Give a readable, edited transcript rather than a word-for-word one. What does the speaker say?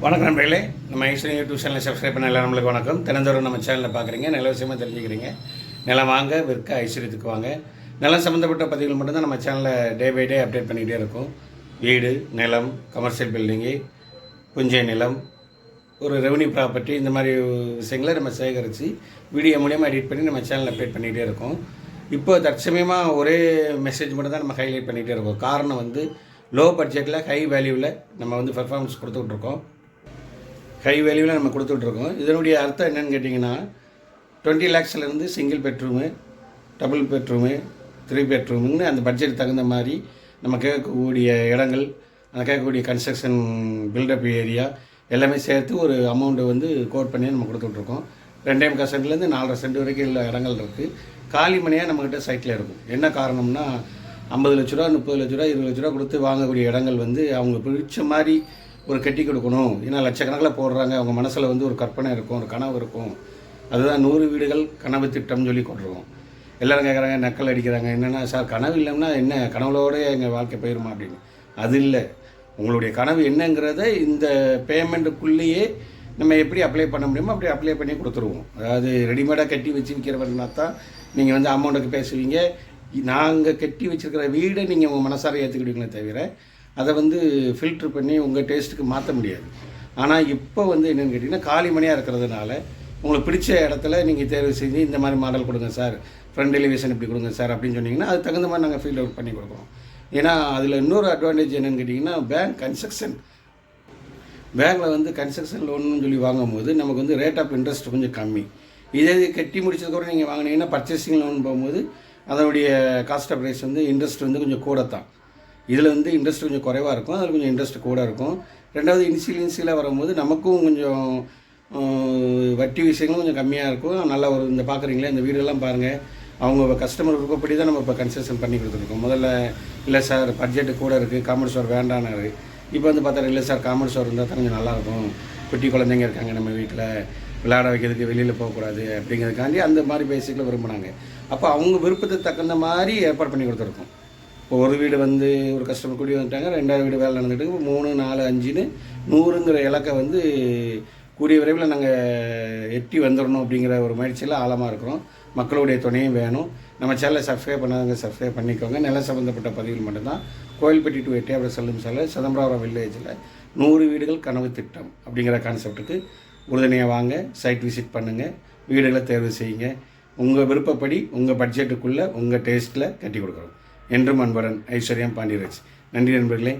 வணக்கம் நண்பர்களே, நம்ம ஐஸ்வர்யா யூடியூப் சேனலில் சப்ஸ்கிரைப் பண்ண எல்லாம் நம்மளுக்கு வணக்கம். தினந்தோறும் நம்ம சேனலில் பார்க்குறீங்க, நல்ல விஷயமாக தெரிஞ்சுக்கிறீங்க. நிலம் வாங்க விற்க ஐஸ்வர்யத்துக்கு வாங்க. நிலம் சம்மந்தப்பட்ட பதிவுகள் மட்டும்தான் நம்ம சேனலில் டே பை டே அப்டேட் பண்ணிகிட்டே இருக்கும். வீடு, நிலம், கமர்ஷியல் பில்டிங்கு, புஞ்சை நிலம், ஒரு ரெவன்யூ ப்ராப்பர்ட்டி, இந்த மாதிரி விஷயங்களை நம்ம சேகரித்து வீடியோ மூலியமாக எடிட் பண்ணி நம்ம சேனலில் அப்டேட் பண்ணிகிட்டே இருக்கோம். இப்போ தற்சமயமாக ஒரே மெசேஜ் மட்டும் தான் நம்ம ஹைலைட் பண்ணிகிட்டே இருக்கோம். காரணம் லோ பட்ஜெட்டில் ஹை வேல்யூவில் நம்ம பெர்ஃபார்மன்ஸ் கொடுத்துட்ருக்கோம். ஹை வேல்யூவில் நம்ம கொடுத்துட்ருக்கோம். இதனுடைய அர்த்தம் என்னென்னு கேட்டிங்கன்னா, 20 lakhsலேருந்து சிங்கிள் பெட்ரூமு, டபுள் பெட்ரூமு, 3 பெட்ரூமுன்னு அந்த பட்ஜெட் தகுந்த மாதிரி நம்ம கேட்கக்கூடிய இடங்கள், அந்த கேட்கக்கூடிய கன்ஸ்ட்ரக்ஷன் பில்டப் ஏரியா எல்லாமே சேர்த்து ஒரு அமௌண்ட்டு கோட் பண்ணி நம்ம கொடுத்துட்ருக்கோம். 2.5 சென்ட்லேருந்து 4.5 சென்ட் வரைக்கும் உள்ள இடங்கள் இருக்குது. காலி மணியாக நம்மக்கிட்ட சைட்டில் இருக்கும். என்ன காரணம்னா, 50 லட்ச ரூபா, 30 லட்ச ரூபா, 20 லட்ச ரூபா கொடுத்து வாங்கக்கூடிய இடங்கள் அவங்க பிடிச்ச மாதிரி ஒரு கட்டி கொடுக்கணும். ஏன்னா லட்சக்கணக்கில் போடுறாங்க. அவங்க மனசில் ஒரு கற்பனை இருக்கும், ஒரு கனவு இருக்கும். அதுதான் 100 வீடுகள் கனவு திட்டம்னு சொல்லி கொண்டுருவோம். எல்லோரும் கேட்குறாங்க, நக்கல் அடிக்கிறாங்க. என்னென்னா, சார் கனவு இல்லைன்னா என்ன, கனவுளோட எங்கள் வாழ்க்கை போயிடுமா அப்படின்னு. அது இல்லை. உங்களுடைய கனவு என்னங்கிறத இந்த பேமெண்ட்டுக்குள்ளேயே நம்ம எப்படி அப்ளை பண்ண முடியுமோ அப்படி அப்ளை பண்ணி கொடுத்துருவோம். அதாவது ரெடிமேடாக கட்டி வச்சு விற்கிறவர்னா தான் நீங்கள் அமௌண்ட்டுக்கு பேசுவீங்க. நாங்கள் கட்டி வச்சுருக்கிற வீடை நீங்கள் உங்கள் மனசார ஏற்றுக்கிடுவீங்களே தவிர அதை ஃபில்ட்ரு பண்ணி உங்கள் டேஸ்ட்டுக்கு மாற்ற முடியாது. ஆனால் இப்போ என்னென்னு கேட்டிங்கன்னா, காலி மணியாக இருக்கிறதுனால உங்களுக்கு பிடிச்ச இடத்துல நீங்கள் தேர்வு செஞ்சு இந்த மாதிரி மாடல் கொடுங்க சார், ஃப்ரண்ட் எலிவேஷன் இப்படி கொடுங்க சார் அப்படின்னு சொன்னிங்கன்னா அது தகுந்த மாதிரி நாங்கள் ஃபீல்ட் அவுட் பண்ணி கொடுக்குறோம். ஏன்னா அதில் இன்னொரு அட்வான்டேஜ் என்னென்னு கேட்டிங்கன்னா, பேங்க்கில் கன்ஸ்ட்ரக்ஷன் லோன்னு சொல்லி வாங்கும்போது நமக்கு ரேட் ஆஃப் இன்ட்ரெஸ்ட் கொஞ்சம் கம்மி. இதே கட்டி முடிச்சதுக்கப்புறம் நீங்கள் வாங்கினீங்கன்னா பர்ச்சேசிங் லோன் போகும்போது அதனுடைய காஸ்ட் ஆஃப் ப்ரைஸ் இன்ட்ரெஸ்ட் கொஞ்சம் கூட தான். இதில் இன்ட்ரெஸ்ட் கொஞ்சம் குறைவாக இருக்கும், அதில் கொஞ்சம் இன்ட்ரெஸ்ட் கூட இருக்கும். ரெண்டாவது இனிஷியலாக வரும்போது நமக்கும் கொஞ்சம் வட்டி விஷயங்களும் கொஞ்சம் கம்மியாக இருக்கும். நல்லா இந்த பார்க்குறீங்களே, இந்த வீடெல்லாம் பாருங்கள், அவங்க கஸ்டமர் விருப்பப்படி தான் நம்ம இப்போ கன்செஷன் பண்ணி கொடுத்துருக்கோம். முதல்ல இல்லை சார் பட்ஜெட்டு கூட இருக்குது, காமன் ஸ்டோர் வேண்டானாரு. இப்போ பார்த்தா இல்லை சார் காமன் ஸ்டோர் இருந்தால் தான் கொஞ்சம் நல்லாயிருக்கும், குட்டி குழந்தைங்க இருக்காங்க நம்ம வீட்டில், விளையாட வைக்கிறதுக்கு வெளியில் போகக்கூடாது அப்படிங்கிறதுக்காண்டி அந்த மாதிரி பேசிக்கில் விரும்பினாங்க. அப்போ அவங்க விருப்பத்துக்கு தகுந்த மாதிரி ஏற்பாடு பண்ணி கொடுத்துருக்கோம். இப்போ ஒரு வீடு ஒரு கஸ்டமர் கூடி வந்துட்டாங்க, 2வது வீடு வேலை நடந்துட்டு 3, 4, 5ன்னு 100ங்கிற இலக்கை கூடிய விரைவில் நாங்கள் எட்டி வந்துடணும் அப்படிங்கிற ஒரு முயற்சியில் ஆழமாக இருக்கிறோம். மக்களுடைய துணையும் வேணும். நம்ம சேனலை சப்ஸ்கிரைப் பண்ணாதவங்க சப்ஸ்கிரைப் பண்ணிக்கோங்க. நிலம் சம்மந்தப்பட்ட பதிவில் மட்டும்தான். கோயில்பட்டி டு எட்டியாபுரம் செல்லும் சாலை, சிதம்பரம் வில்லேஜில் 100 வீடுகள் கனவு திட்டம் அப்படிங்கிற கான்செப்ட்டுக்கு உறுதுணையாக வாங்க. சைட் விசிட் பண்ணுங்கள், வீடுகளை தேர்வு செய்யுங்க. உங்கள் விருப்பப்படி உங்கள் பட்ஜெட்டுக்குள்ளே உங்கள் டேஸ்ட்டில் கட்டி கொடுக்குறோம். என்றும் அன்புடன் ஐஸ்வர்யம் பாண்டியராஜ். நன்றி நண்பர்களே.